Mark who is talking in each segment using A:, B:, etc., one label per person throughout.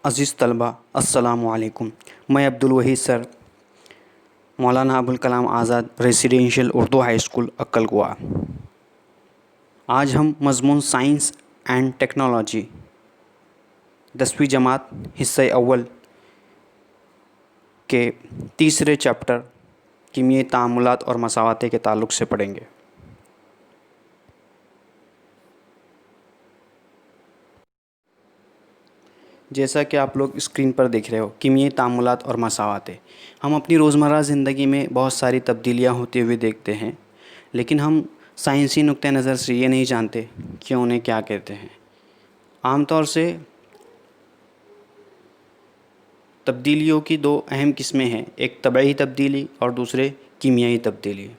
A: अज़ीज़ तलबा अस्सलामु अलैकुम। मैं Abdul Waheed sir, Maulana Abul Kalam Azad residential Urdu high school अक्कलकुआ। आज हम मज़मून साइंस एंड टेक्नोलॉजी 10वीं जमात हिस्सा अव्वल के तीसरे चैप्टर कीमियाई तामुलात और मसावाते के ताल्लुक़ से पढ़ेंगे। जैसा कि आप लोग स्क्रीन पर देख रहे हो, कीमियाई तामुलात और मसावाते हम अपनी रोज़मर्रा ज़िंदगी में बहुत सारी तब्दीलियाँ होती हुई देखते हैं, लेकिन हम साइंसी नुक्ते नज़र से ये नहीं जानते कि उन्हें क्या कहते हैं। आमतौर से तब्दीलियों की दो अहम किस्में हैं, एक तबई तब्दीली और दूसरे कीमियाई तब्दीली।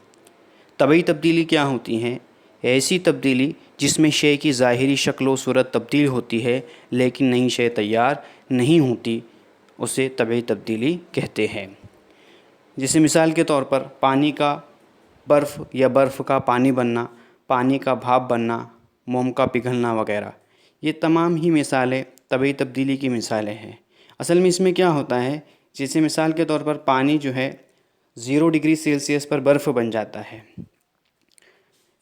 A: तबई तब्दीली क्या होती हैं? ऐसी तब्दीली जिसमें शे की ज़ाहिरी शक्ल व सूरत तब्दील होती है लेकिन नई शे तैयार नहीं होती, उसे तबई तब्दीली कहते हैं। जैसे मिसाल के तौर पर पानी का बर्फ़ या बर्फ़ का पानी बनना, पानी का भाप बनना, मोम का पिघलना वगैरह, ये तमाम ही मिसालें तबई तब्दीली की मिसालें हैं। असल में इसमें क्या होता है, जैसे मिसाल के तौर पर पानी जो है 0 डिग्री सेल्सियस पर बर्फ़ बन जाता है।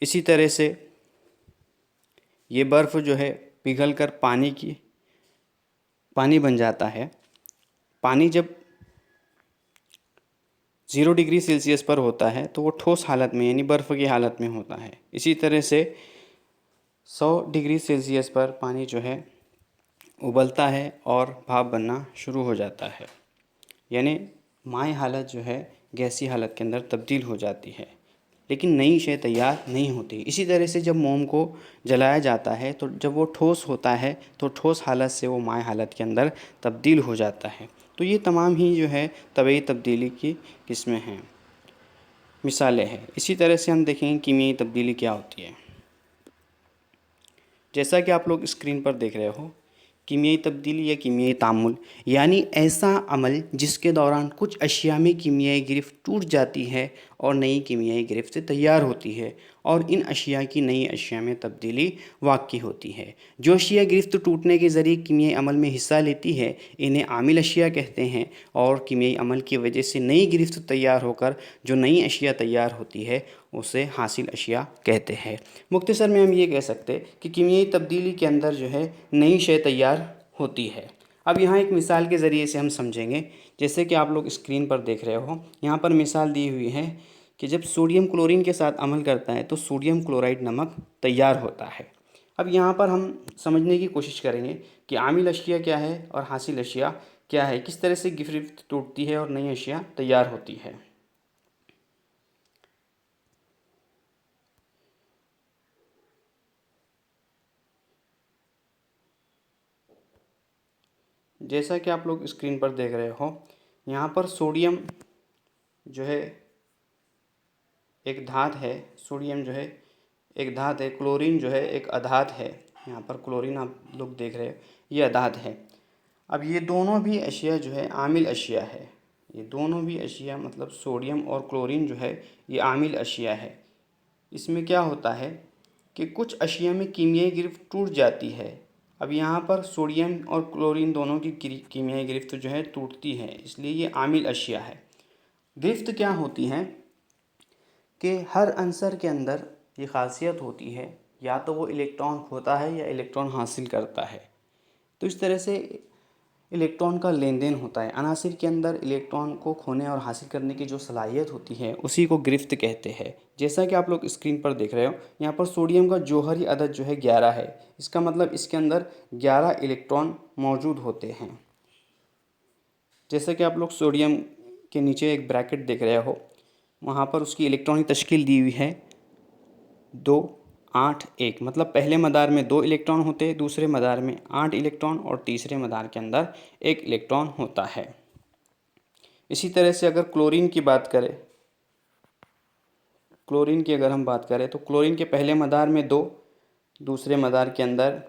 A: इसी तरह से ये बर्फ़ जो है पिघल कर पानी बन जाता है। पानी जब 0 डिग्री सेल्सियस पर होता है तो वो ठोस हालत में यानी बर्फ़ की हालत में होता है। इसी तरह से 100 डिग्री सेल्सियस पर पानी जो है उबलता है और भाप बनना शुरू हो जाता है, यानी माय हालत जो है गैसी हालत के अंदर तब्दील हो जाती है, लेकिन नई शय तैयार नहीं होती। इसी तरह से जब मोम को जलाया जाता है तो जब वो ठोस होता है तो ठोस हालत से वो माय हालत के अंदर तब्दील हो जाता है। तो ये तमाम ही जो है तबई तब्दीली की किस्में हैं, मिसालें हैं। इसी तरह से हम देखेंगे कीमियाई तब्दीली क्या होती है। जैसा कि आप लोग स्क्रीन पर देख रहे हो, कीमियाई तब्दीली या कीमियाई तामुल यानी ऐसा अमल जिसके दौरान कुछ अशिया में कीमियाई गिरफ्त टूट जाती है और नई कीमियाई गिरफ्त तैयार होती है और इन अशिया की नई अशिया में तब्दीली वाक़ई होती है। जो अशिया गिरफ्त टूटने के ज़रिए कीमियाई अमल में हिस्सा लेती है इन्हें आमिल अशिया कहते हैं, और कीमियाई अमल की वजह से नई गिरफ्त तैयार होकर जो नई अशिया तैयार होती है उसे हासिल अशिया कहते हैं। मुख्तसर में हम ये कह सकते कि कीमियाई तब्दीली के अंदर जो है नई शय तैयार होती है। अब यहाँ एक मिसाल के ज़रिए से हम समझेंगे। जैसे कि आप लोग स्क्रीन पर देख रहे हो, यहाँ पर मिसाल दी हुई है कि जब सोडियम क्लोरीन के साथ अमल करता है तो सोडियम क्लोराइड नमक तैयार होता है। अब यहाँ पर हम समझने की कोशिश करेंगे कि आमिल अशिया क्या है और हासिल अशिया क्या है, किस तरह से गिरफ्त टूटती है और नई अशिया तैयार होती है। जैसा कि आप लोग स्क्रीन पर देख रहे हो, यहाँ पर सोडियम जो है एक धात है, सोडियम जो है एक धात है, क्लोरीन जो है एक अधात है। यहाँ पर क्लोरीन आप लोग देख रहे हो, ये अधात है। अब ये दोनों भी अशिया जो है आमिल अशिया है। ये दोनों भी अशिया मतलब सोडियम और क्लोरीन जो है ये आमिल अशिया है। इसमें क्या होता है कि कुछ अशिया में कीमियाई गिरफ्त टूट जाती है। अब यहाँ पर सोडियम और क्लोरीन दोनों की कीमियाई गिरफ्त जो है टूटती है, इसलिए ये आमिल अशिया है। गिरफ्त क्या होती है कि हर अंसर के अंदर ये खासियत होती है, या तो वो इलेक्ट्रॉन खोता है या इलेक्ट्रॉन हासिल करता है। तो इस तरह से इलेक्ट्रॉन का लेन देन होता है। अनासिर के अंदर इलेक्ट्रॉन को खोने और हासिल करने की जो सलाहियत होती है उसी को गिरफ्त कहते हैं। जैसा कि आप लोग स्क्रीन पर देख रहे हो, यहाँ पर सोडियम का जौहरी अदद जो है 11 है। इसका मतलब इसके अंदर 11 इलेक्ट्रॉन मौजूद होते हैं। जैसा कि आप लोग सोडियम के नीचे एक ब्रैकेट देख रहे हो, वहाँ पर उसकी इलेक्ट्रॉनिक तश्कील दी हुई है 2 8 1, मतलब पहले मदार में 2 इलेक्ट्रॉन होते हैं, दूसरे मदार में 8 इलेक्ट्रॉन और तीसरे मदार के अंदर 1 इलेक्ट्रॉन होता है। इसी तरह से अगर क्लोरीन की बात करें, क्लोरीन की अगर हम बात करें तो क्लोरीन के पहले मदार में 2, दूसरे मदार के अंदर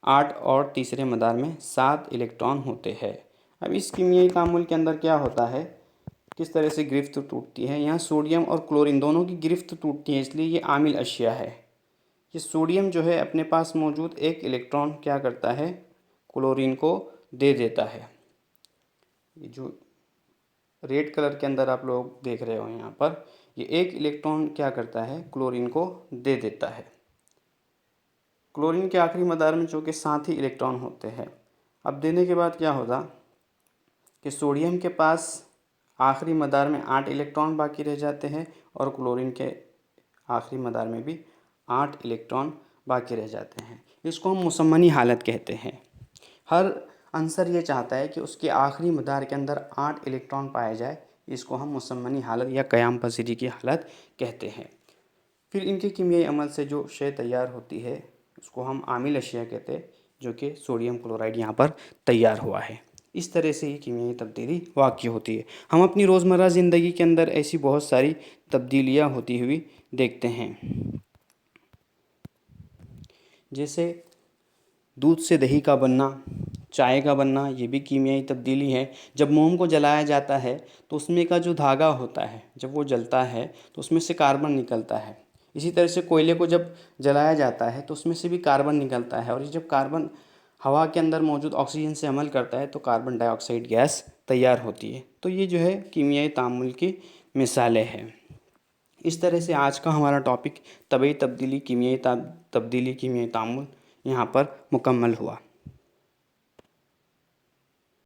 A: 8 और तीसरे मदार में 7 इलेक्ट्रॉन होते हैं। अब इस कीमियाई तामुल के अंदर क्या होता है, किस तरह से गिरफ्त टूटती है। यहाँ सोडियम और क्लोरीन दोनों की गिरफ्त टूटती है, इसलिए ये आमिल अशिया है। ये सोडियम जो है अपने पास मौजूद 1 इलेक्ट्रॉन क्या करता है, क्लोरीन को दे देता है। ये जो रेड कलर के अंदर आप लोग देख रहे हो यहाँ पर, ये एक इलेक्ट्रॉन क्या करता है, क्लोरीन को दे देता है। क्लोरीन के आखिरी मदार में चूँकि 7 ही इलेक्ट्रॉन होते हैं। अब देने के बाद क्या होता कि सोडियम के पास आखिरी मदार में 8 इलेक्ट्रॉन बाकी रह जाते हैं और क्लोरीन के आखिरी मदार में भी 8 इलेक्ट्रॉन बाकी रह जाते हैं। इसको हम मुसम्मनी हालत कहते हैं। हर आंसर ये चाहता है कि उसके आखिरी मदार के अंदर 8 इलेक्ट्रॉन पाए जाए। इसको हम मुसम्मनी हालत या क़याम पज़ीरी की हालत कहते हैं। फिर इनके कीमियाई अमल से जो शय तैयार होती है उसको हम आमिल अशिया कहते हैं, जो कि सोडियम क्लोराइड यहाँ पर तैयार हुआ है। इस तरह से ये कीमियाई तब्दीली वाक़ई होती है। हम अपनी रोज़मर्रा ज़िंदगी के अंदर ऐसी बहुत सारी तब्दीलियाँ होती हुई देखते हैं, जैसे दूध से दही का बनना, चाय का बनना, ये भी कीमियाई तब्दीली है। जब मोम को जलाया जाता है तो उसमें का जो धागा होता है, जब वो जलता है तो उसमें से कार्बन निकलता है। इसी तरह से कोयले को जब जलाया जाता है तो उसमें से भी कार्बन निकलता है, और ये जब कार्बन हवा के अंदर मौजूद ऑक्सीजन से अमल करता है तो कार्बन डाइऑक्साइड गैस तैयार होती है। तो ये जो है कीमियाई तामुल की मिसालें हैं। इस तरह से आज का हमारा टॉपिक तबई तब्दीली, कीमियाई तब्दीली, कीमियाई तामुल यहाँ पर मुकम्मल हुआ।